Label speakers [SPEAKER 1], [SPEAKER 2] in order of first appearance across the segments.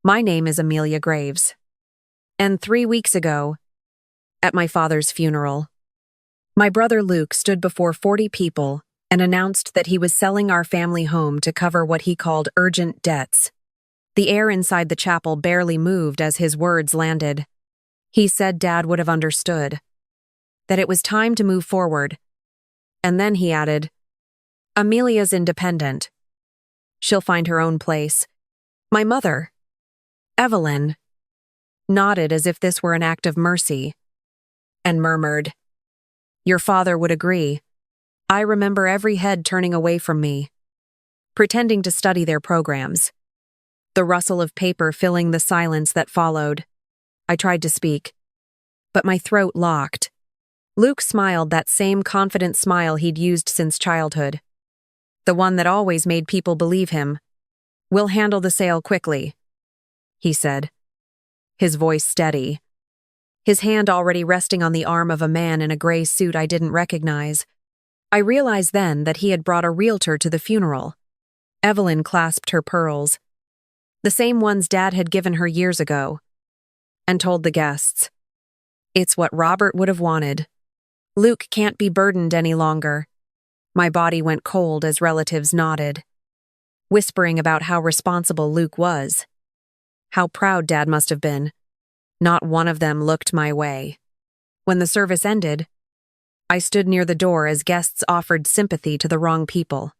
[SPEAKER 1] My name is Amelia Graves. And 3 weeks ago, at my father's funeral, my brother Luke stood before 40 people and announced that he was selling our family home to cover what he called urgent debts. The air inside the chapel barely moved as his words landed. He said Dad would have understood, that it was time to move forward. And then he added, Amelia's independent. She'll find her own place. My mother, Evelyn, nodded as if this were an act of mercy, and murmured, Your father would agree. I remember every head turning away from me, pretending to study their programs. The rustle of paper filling the silence that followed. I tried to speak, but my throat locked. Luke smiled that same confident smile he'd used since childhood. The one that always made people believe him. We'll handle the sale quickly, he said, his voice steady. His hand already resting on the arm of a man in a gray suit I didn't recognize. I realized then that he had brought a realtor to the funeral. Evelyn clasped her pearls, the same ones Dad had given her years ago, and told the guests, It's what Robert would have wanted. Luke can't be burdened any longer. My body went cold as relatives nodded, whispering about how responsible Luke was. How proud Dad must have been. Not one of them looked my way. When the service ended, I stood near the door as guests offered sympathy to the wrong people.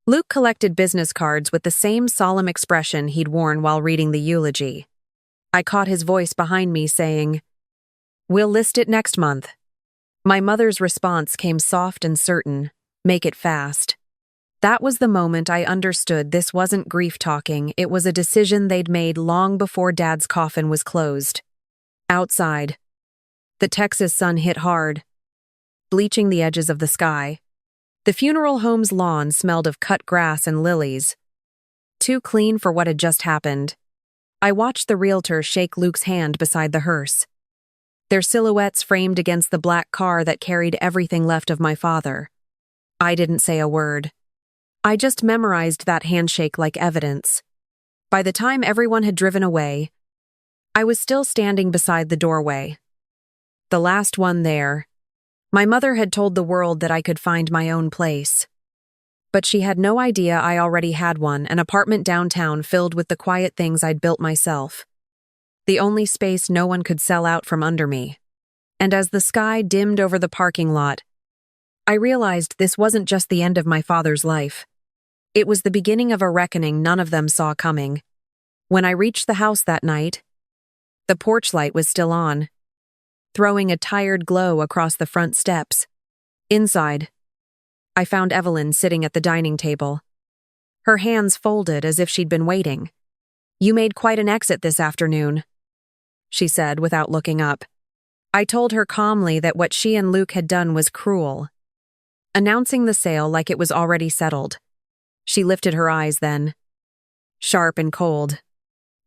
[SPEAKER 1] Luke collected business cards with the same solemn expression he'd worn while reading the eulogy. I caught his voice behind me saying, We'll list it next month. My mother's response came soft and certain, Make it fast. That was the moment I understood this wasn't grief talking, it was a decision they'd made long before Dad's coffin was closed. Outside, the Texas sun hit hard, bleaching the edges of the sky. The funeral home's lawn smelled of cut grass and lilies, too clean for what had just happened. I watched the realtor shake Luke's hand beside the hearse, their silhouettes framed against the black car that carried everything left of my father. I didn't say a word. I just memorized that handshake like evidence. By the time everyone had driven away, I was still standing beside the doorway. The last one there. My mother had told the world that I could find my own place. But she had no idea I already had one, an apartment downtown filled with the quiet things I'd built myself. The only space no one could sell out from under me. And as the sky dimmed over the parking lot, I realized this wasn't just the end of my father's life. It was the beginning of a reckoning none of them saw coming. When I reached the house that night, the porch light was still on, throwing a tired glow across the front steps. Inside, I found Evelyn sitting at the dining table, her hands folded as if she'd been waiting. You made quite an exit this afternoon, she said without looking up. I told her calmly that what she and Luke had done was cruel, announcing the sale like it was already settled. She lifted her eyes then, sharp and cold.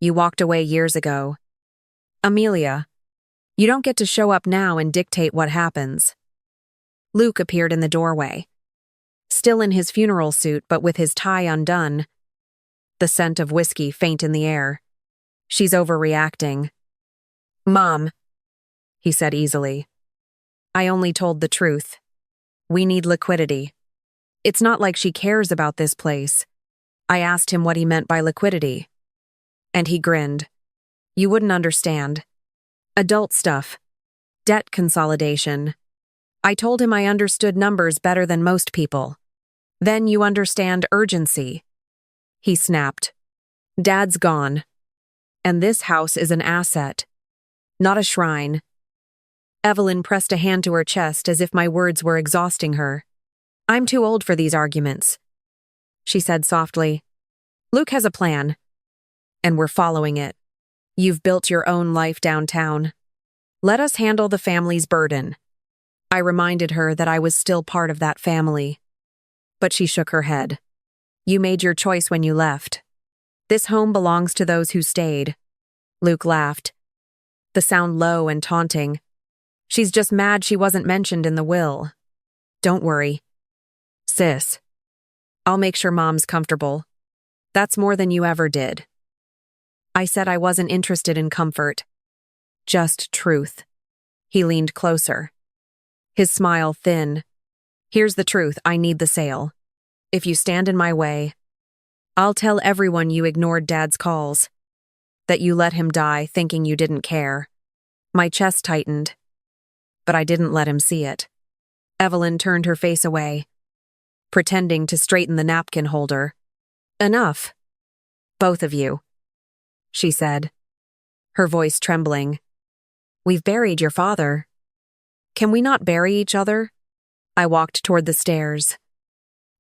[SPEAKER 1] You walked away years ago. Amelia, you don't get to show up now and dictate what happens. Luke appeared in the doorway, still in his funeral suit but with his tie undone, the scent of whiskey faint in the air. She's overreacting. Mom, he said easily. I only told the truth. We need liquidity. It's not like she cares about this place. I asked him what he meant by liquidity. And he grinned. You wouldn't understand. Adult stuff. Debt consolidation. I told him I understood numbers better than most people. Then you understand urgency. He snapped. Dad's gone. And this house is an asset, not a shrine. Evelyn pressed a hand to her chest as if my words were exhausting her. I'm too old for these arguments, she said softly. Luke has a plan, and we're following it. You've built your own life downtown. Let us handle the family's burden. I reminded her that I was still part of that family. But she shook her head. You made your choice when you left. This home belongs to those who stayed. Luke laughed, the sound low and taunting. She's just mad she wasn't mentioned in the will. Don't worry. Sis, I'll make sure Mom's comfortable. That's more than you ever did. I said I wasn't interested in comfort. Just truth. He leaned closer. His smile thin. Here's the truth, I need the sale. If you stand in my way, I'll tell everyone you ignored Dad's calls. That you let him die thinking you didn't care. My chest tightened. But I didn't let him see it. Evelyn turned her face away, pretending to straighten the napkin holder. Enough. Both of you, she said, her voice trembling. We've buried your father. Can we not bury each other? I walked toward the stairs,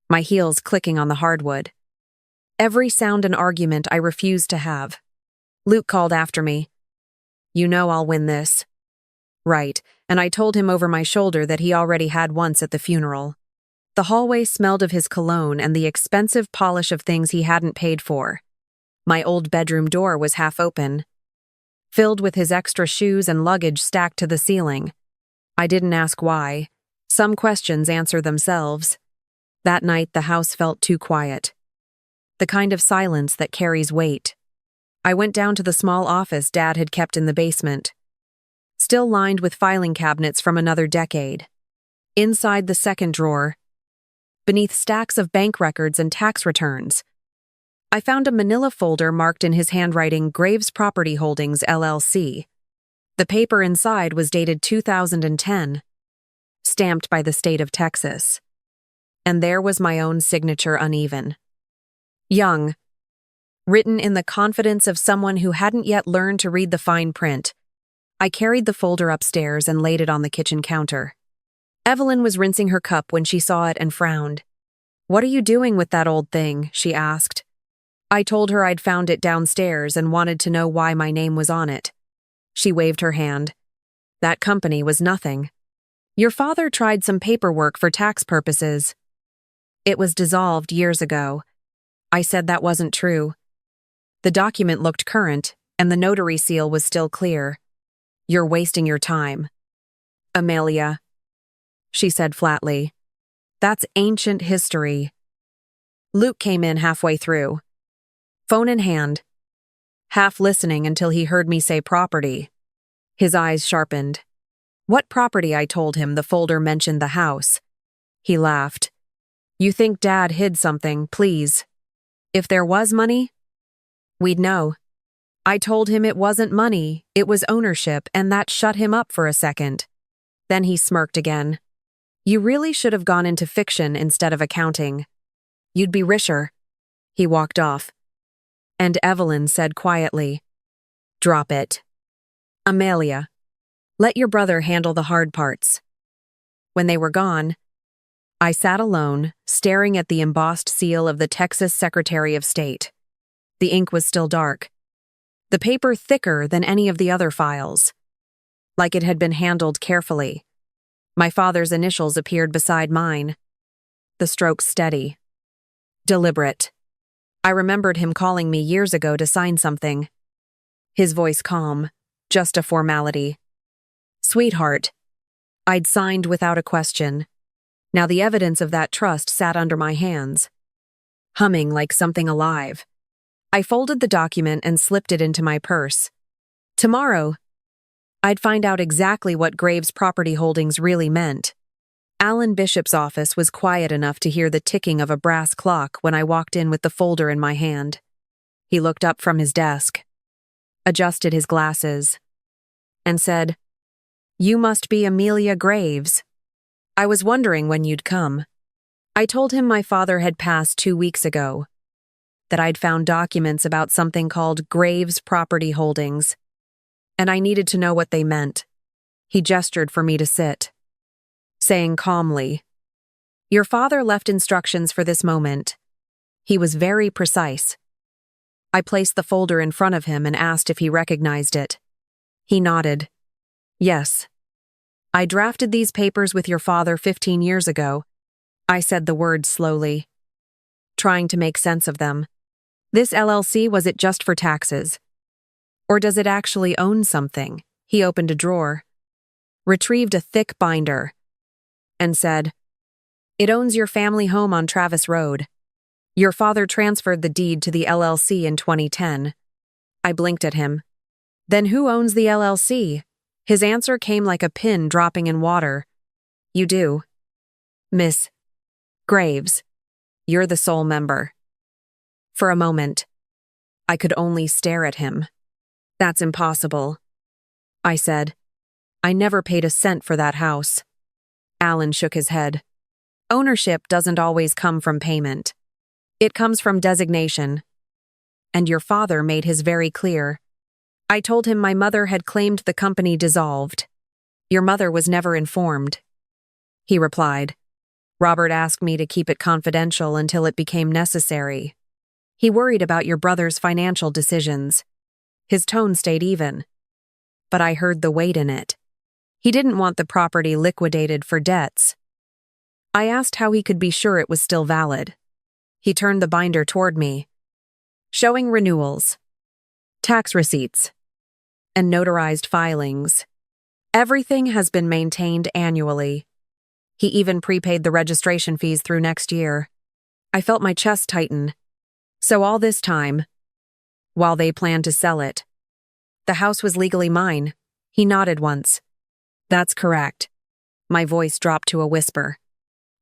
[SPEAKER 1] my heels clicking on the hardwood. Every sound and argument I refused to have. Luke called after me. You know I'll win this. Right, and I told him over my shoulder that he already had once at the funeral. The hallway smelled of his cologne and the expensive polish of things he hadn't paid for. My old bedroom door was half open, filled with his extra shoes and luggage stacked to the ceiling. I didn't ask why. Some questions answer themselves. That night, the house felt too quiet. The kind of silence that carries weight. I went down to the small office Dad had kept in the basement, still lined with filing cabinets from another decade. Inside the second drawer, beneath stacks of bank records and tax returns, I found a manila folder marked in his handwriting Graves Property Holdings, LLC. The paper inside was dated 2010, stamped by the state of Texas. And there was my own signature uneven. Young. Written in the confidence of someone who hadn't yet learned to read the fine print. I carried the folder upstairs and laid it on the kitchen counter. Evelyn was rinsing her cup when she saw it and frowned. What are you doing with that old thing? She asked. I told her I'd found it downstairs and wanted to know why my name was on it. She waved her hand. That company was nothing. Your father tried some paperwork for tax purposes. It was dissolved years ago. I said that wasn't true. The document looked current, and the notary seal was still clear. You're wasting your time. Amelia, she said flatly. That's ancient history. Luke came in halfway through, phone in hand, half listening until he heard me say property. His eyes sharpened. What property? I told him. The folder mentioned the house. He laughed. You think Dad hid something, please. If there was money, we'd know. I told him it wasn't money, it was ownership, and that shut him up for a second. Then he smirked again. You really should have gone into fiction instead of accounting. You'd be richer. He walked off. And Evelyn said quietly, Drop it. Amelia, let your brother handle the hard parts. When they were gone, I sat alone, staring at the embossed seal of the Texas Secretary of State. The ink was still dark. The paper thicker than any of the other files. Like it had been handled carefully. My father's initials appeared beside mine. The strokes steady. Deliberate. I remembered him calling me years ago to sign something. His voice calm. Just a formality. Sweetheart. I'd signed without a question. Now the evidence of that trust sat under my hands, humming like something alive. I folded the document and slipped it into my purse. Tomorrow, I'd find out exactly what Graves Property Holdings really meant. Alan Bishop's office was quiet enough to hear the ticking of a brass clock when I walked in with the folder in my hand. He looked up from his desk, adjusted his glasses, and said, You must be Amelia Graves. I was wondering when you'd come. I told him my father had passed 2 weeks ago, that I'd found documents about something called Graves Property Holdings, and I needed to know what they meant. He gestured for me to sit, saying calmly, Your father left instructions for this moment. He was very precise. I placed the folder in front of him and asked if he recognized it. He nodded. Yes. I drafted these papers with your father 15 years ago. I said the words slowly, trying to make sense of them. This LLC, was it just for taxes? Or does it actually own something? He opened a drawer, retrieved a thick binder, and said, It owns your family home on Travis Road. Your father transferred the deed to the LLC in 2010. I blinked at him. Then who owns the LLC? His answer came like a pin dropping in water. You do. Miss Graves. You're the sole member. For a moment, I could only stare at him. That's impossible, I said. I never paid a cent for that house. Alan shook his head. Ownership doesn't always come from payment. It comes from designation. And your father made his very clear. I told him my mother had claimed the company dissolved. Your mother was never informed. He replied. Robert asked me to keep it confidential until it became necessary. He worried about your brother's financial decisions. His tone stayed even. But I heard the weight in it. He didn't want the property liquidated for debts. I asked how he could be sure it was still valid. He turned the binder toward me, showing renewals, tax receipts, and notarized filings. Everything has been maintained annually. He even prepaid the registration fees through next year. I felt my chest tighten. So all this time, while they planned to sell it, the house was legally mine. He nodded once. That's correct. My voice dropped to a whisper.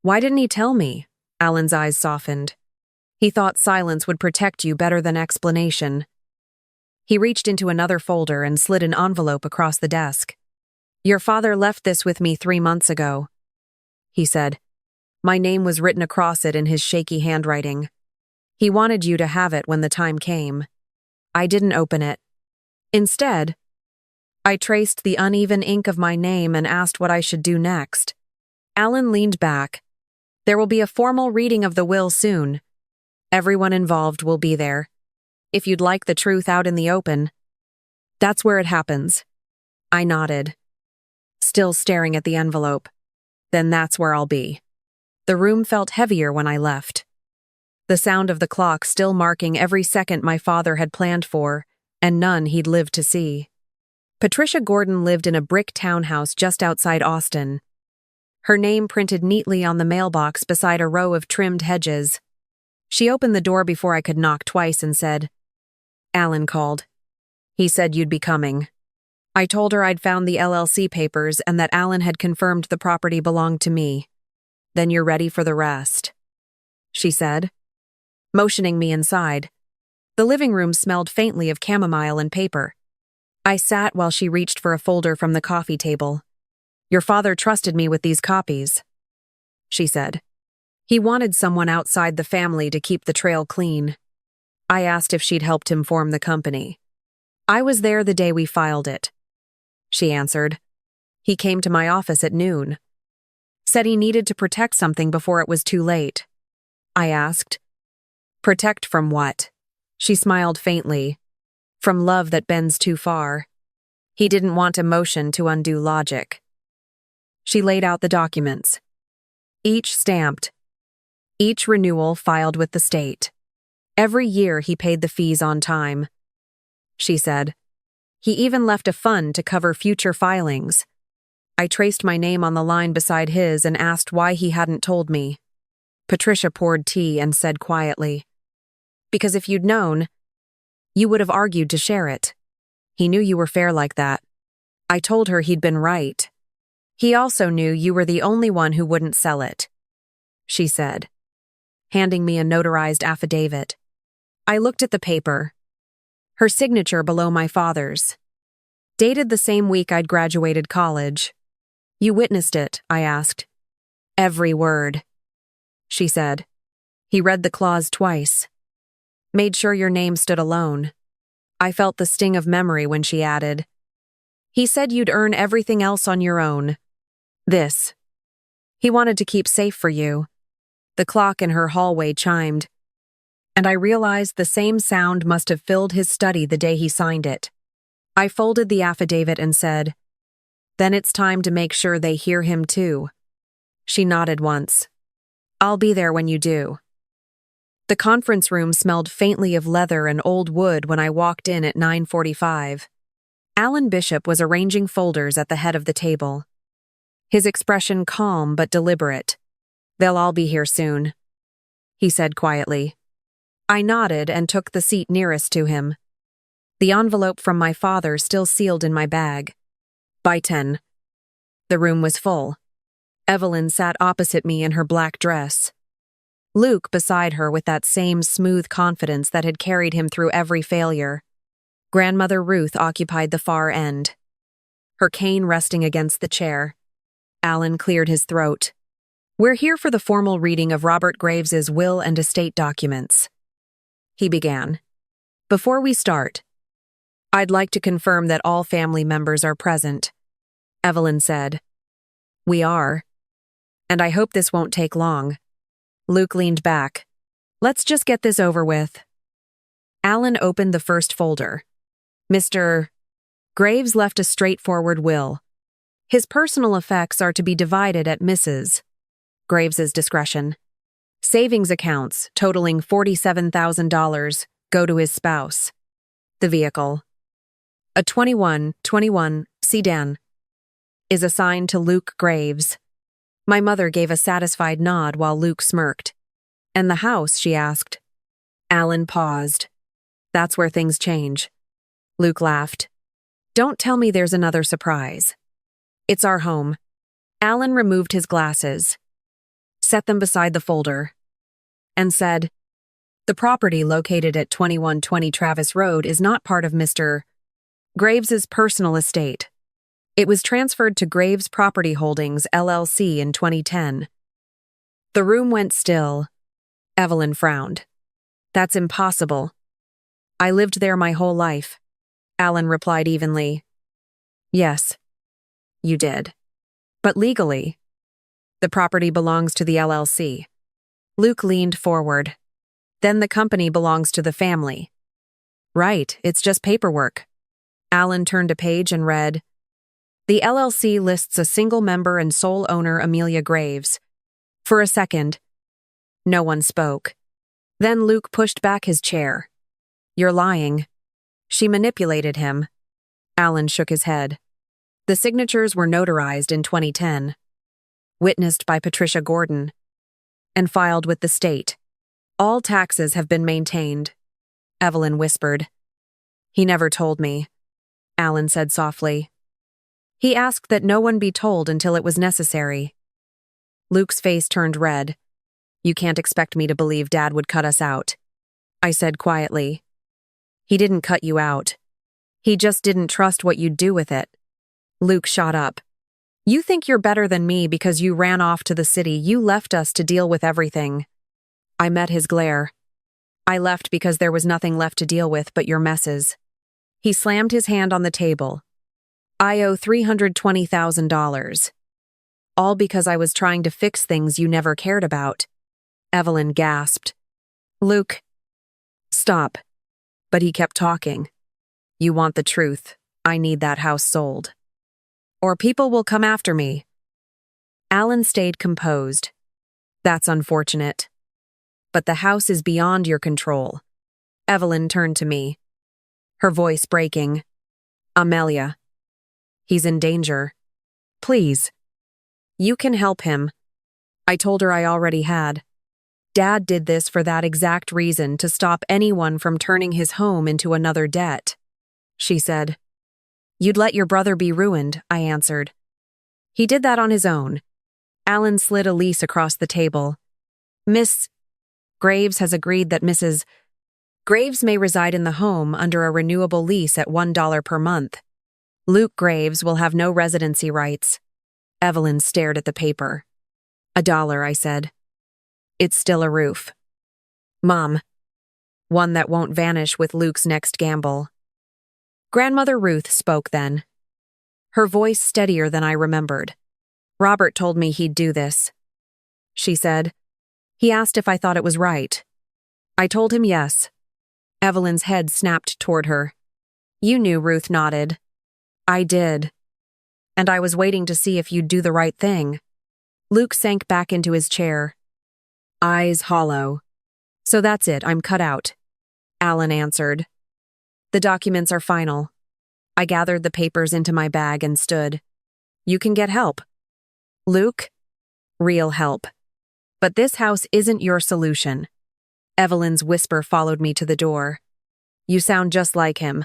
[SPEAKER 1] Why didn't he tell me? Alan's eyes softened. He thought silence would protect you better than explanation. He reached into another folder and slid an envelope across the desk. Your father left this with me 3 months ago, he said. My name was written across it in his shaky handwriting. He wanted you to have it when the time came. I didn't open it. Instead, I traced the uneven ink of my name and asked what I should do next. Alan leaned back. There will be a formal reading of the will soon. Everyone involved will be there. If you'd like the truth out in the open, that's where it happens. I nodded, still staring at the envelope. Then that's where I'll be. The room felt heavier when I left. The sound of the clock still marking every second my father had planned for, and none he'd lived to see. Patricia Gordon lived in a brick townhouse just outside Austin. Her name printed neatly on the mailbox beside a row of trimmed hedges. She opened the door before I could knock twice and said, Alan called. He said you'd be coming. I told her I'd found the LLC papers and that Alan had confirmed the property belonged to me. Then you're ready for the rest, she said, motioning me inside. The living room smelled faintly of chamomile and paper. I sat while she reached for a folder from the coffee table. Your father trusted me with these copies, she said. He wanted someone outside the family to keep the trail clean. I asked if she'd helped him form the company. I was there the day we filed it, she answered. He came to my office at noon. Said he needed to protect something before it was too late. I asked, protect from what? She smiled faintly. From love that bends too far. He didn't want emotion to undo logic. She laid out the documents. Each stamped. Each renewal filed with the state. Every year he paid the fees on time, she said. He even left a fund to cover future filings. I traced my name on the line beside his and asked why he hadn't told me. Patricia poured tea and said quietly, because if you'd known, you would have argued to share it. He knew you were fair like that. I told her he'd been right. He also knew you were the only one who wouldn't sell it, she said, handing me a notarized affidavit. I looked at the paper. Her signature below my father's. Dated the same week I'd graduated college. You witnessed it, I asked. Every word, she said. He read the clause twice. Made sure your name stood alone. I felt the sting of memory when she added, he said you'd earn everything else on your own. This. He wanted to keep safe for you. The clock in her hallway chimed, and I realized the same sound must have filled his study the day he signed it. I folded the affidavit and said, then it's time to make sure they hear him too. She nodded once. I'll be there when you do. The conference room smelled faintly of leather and old wood when I walked in at 9:45. Alan Bishop was arranging folders at the head of the table. His expression calm but deliberate. They'll all be here soon, he said quietly. I nodded and took the seat nearest to him. The envelope from my father still sealed in my bag. By 10. The room was full. Evelyn sat opposite me in her black dress. Luke beside her with that same smooth confidence that had carried him through every failure. Grandmother Ruth occupied the far end, her cane resting against the chair. Alan cleared his throat. "We're here for the formal reading of Robert Graves's will and estate documents," he began. "Before we start, I'd like to confirm that all family members are present," Evelyn said. "We are. And I hope this won't take long." Luke leaned back. "Let's just get this over with." Alan opened the first folder. Mr. Graves left a straightforward will. His personal effects are to be divided at Mrs. Graves's discretion. Savings accounts, totaling $47,000, go to his spouse. The vehicle, a 2121 sedan, is assigned to Luke Graves. My mother gave a satisfied nod while Luke smirked. "And the house?" she asked. Alan paused. "That's where things change." Luke laughed. "Don't tell me there's another surprise." "It's our home." Alan removed his glasses, set them beside the folder, and said, "The property located at 2120 Travis Road is not part of Mr. Graves's personal estate. It was transferred to Graves Property Holdings, LLC in 2010. The room went still. Evelyn frowned. "That's impossible. I lived there my whole life." Alan replied evenly. "Yes, you did. But legally, the property belongs to the LLC." Luke leaned forward. "Then the company belongs to the family." "Right, it's just paperwork." Alan turned a page and read, "The LLC lists a single member and sole owner, Amelia Graves." For a second, no one spoke. Then Luke pushed back his chair. "You're lying. She manipulated him." Alan shook his head. "The signatures were notarized in 2010, witnessed by Patricia Gordon, and filed with the state. All taxes have been maintained," Evelyn whispered. "He never told me," Alan said softly. "He asked that no one be told until it was necessary." Luke's face turned red. "You can't expect me to believe Dad would cut us out," I said quietly. "He didn't cut you out. He just didn't trust what you'd do with it." Luke shot up. "You think you're better than me because you ran off to the city. You left us to deal with everything." I met his glare. "I left because there was nothing left to deal with but your messes." He slammed his hand on the table. "I owe $320,000. All because I was trying to fix things you never cared about." Evelyn gasped. "Luke, stop." But he kept talking. "You want the truth. I need that house sold. Or people will come after me." Alan stayed composed. "That's unfortunate. But the house is beyond your control." Evelyn turned to me, her voice breaking. "Amelia, he's in danger. Please. You can help him." I told her I already had. Dad did this for that exact reason, to stop anyone from turning his home into another debt. She said. "You'd let your brother be ruined," I answered. "He did that on his own." Alan slid a lease across the table. "Miss Graves has agreed that Mrs. Graves may reside in the home under a renewable lease at $1 per month. Luke Graves will have no residency rights." Evelyn stared at the paper. $1, I said. "It's still a roof." "Mom. One that won't vanish with Luke's next gamble." Grandmother Ruth spoke then, her voice steadier than I remembered. "Robert told me he'd do this," she said. "He asked if I thought it was right. I told him yes." Evelyn's head snapped toward her. "You knew," Ruth nodded. "I did. And I was waiting to see if you'd do the right thing." Luke sank back into his chair, eyes hollow. "So that's it, I'm cut out," Alan answered. "The documents are final." I gathered the papers into my bag and stood. "You can get help." "Luke? Real help. But this house isn't your solution." Evelyn's whisper followed me to the door. "You sound just like him."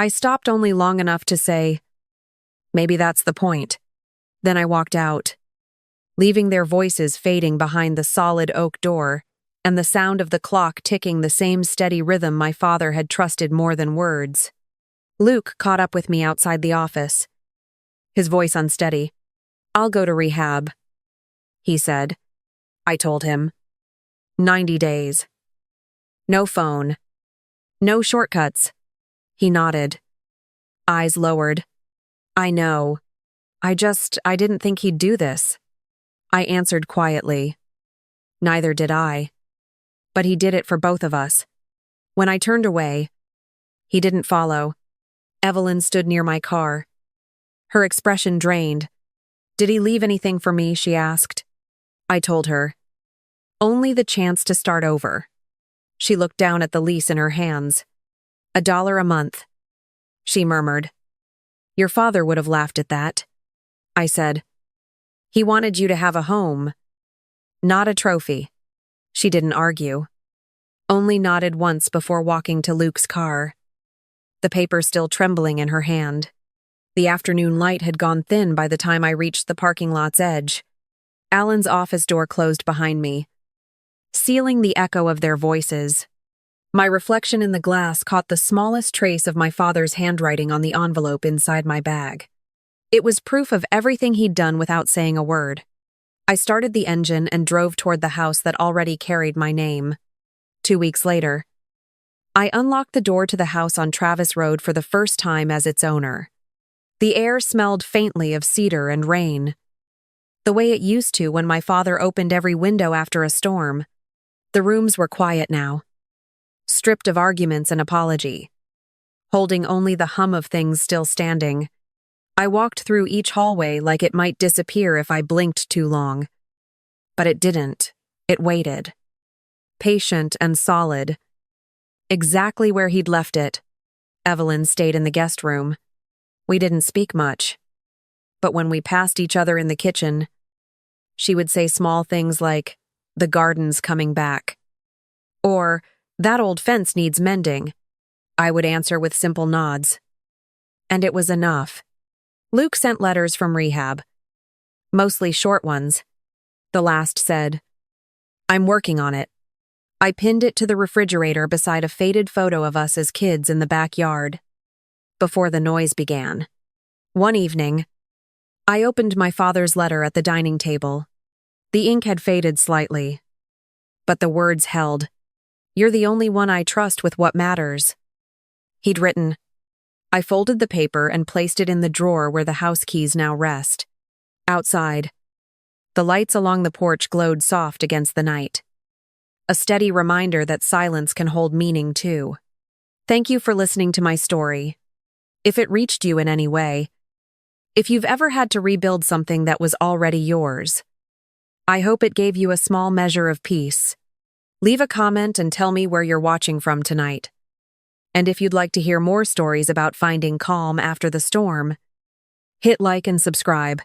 [SPEAKER 1] I stopped only long enough to say, "Maybe that's the point." Then I walked out, leaving their voices fading behind the solid oak door and the sound of the clock ticking the same steady rhythm my father had trusted more than words. Luke caught up with me outside the office, his voice unsteady. "I'll go to rehab," he said. I told him. 90 days. No phone. No shortcuts. He nodded, eyes lowered. "I know. I didn't think he'd do this." I answered quietly. Neither did I. But he did it for both of us. When I turned away, he didn't follow. Evelyn stood near my car, her expression drained. "Did he leave anything for me?" she asked. I told her. "Only the chance to start over." She looked down at the lease in her hands. $1 a month, she murmured. "Your father would have laughed at that," I said. "He wanted you to have a home, not a trophy." She didn't argue, only nodded once before walking to Luke's car, the paper still trembling in her hand. The afternoon light had gone thin by the time I reached the parking lot's edge. Alan's office door closed behind me, sealing the echo of their voices. My reflection in the glass caught the smallest trace of my father's handwriting on the envelope inside my bag. It was proof of everything he'd done without saying a word. I started the engine and drove toward the house that already carried my name. 2 weeks later, I unlocked the door to the house on Travis Road for the first time as its owner. The air smelled faintly of cedar and rain, the way it used to when my father opened every window after a storm. The rooms were quiet now, stripped of arguments and apology, holding only the hum of things still standing. I walked through each hallway like it might disappear if I blinked too long. But it didn't. It waited. Patient and solid. Exactly where he'd left it. Evelyn stayed in the guest room. We didn't speak much. But when we passed each other in the kitchen, she would say small things like, "The garden's coming back," or "That old fence needs mending." I would answer with simple nods. And it was enough. Luke sent letters from rehab, mostly short ones. The last said, "I'm working on it." I pinned it to the refrigerator beside a faded photo of us as kids in the backyard. Before the noise began. One evening, I opened my father's letter at the dining table. The ink had faded slightly, but the words held. "You're the only one I trust with what matters." He'd written. I folded the paper and placed it in the drawer where the house keys now rest. Outside, the lights along the porch glowed soft against the night. A steady reminder that silence can hold meaning too. Thank you for listening to my story. If it reached you in any way, if you've ever had to rebuild something that was already yours, I hope it gave you a small measure of peace. Leave a comment and tell me where you're watching from tonight. And if you'd like to hear more stories about finding calm after the storm, hit like and subscribe.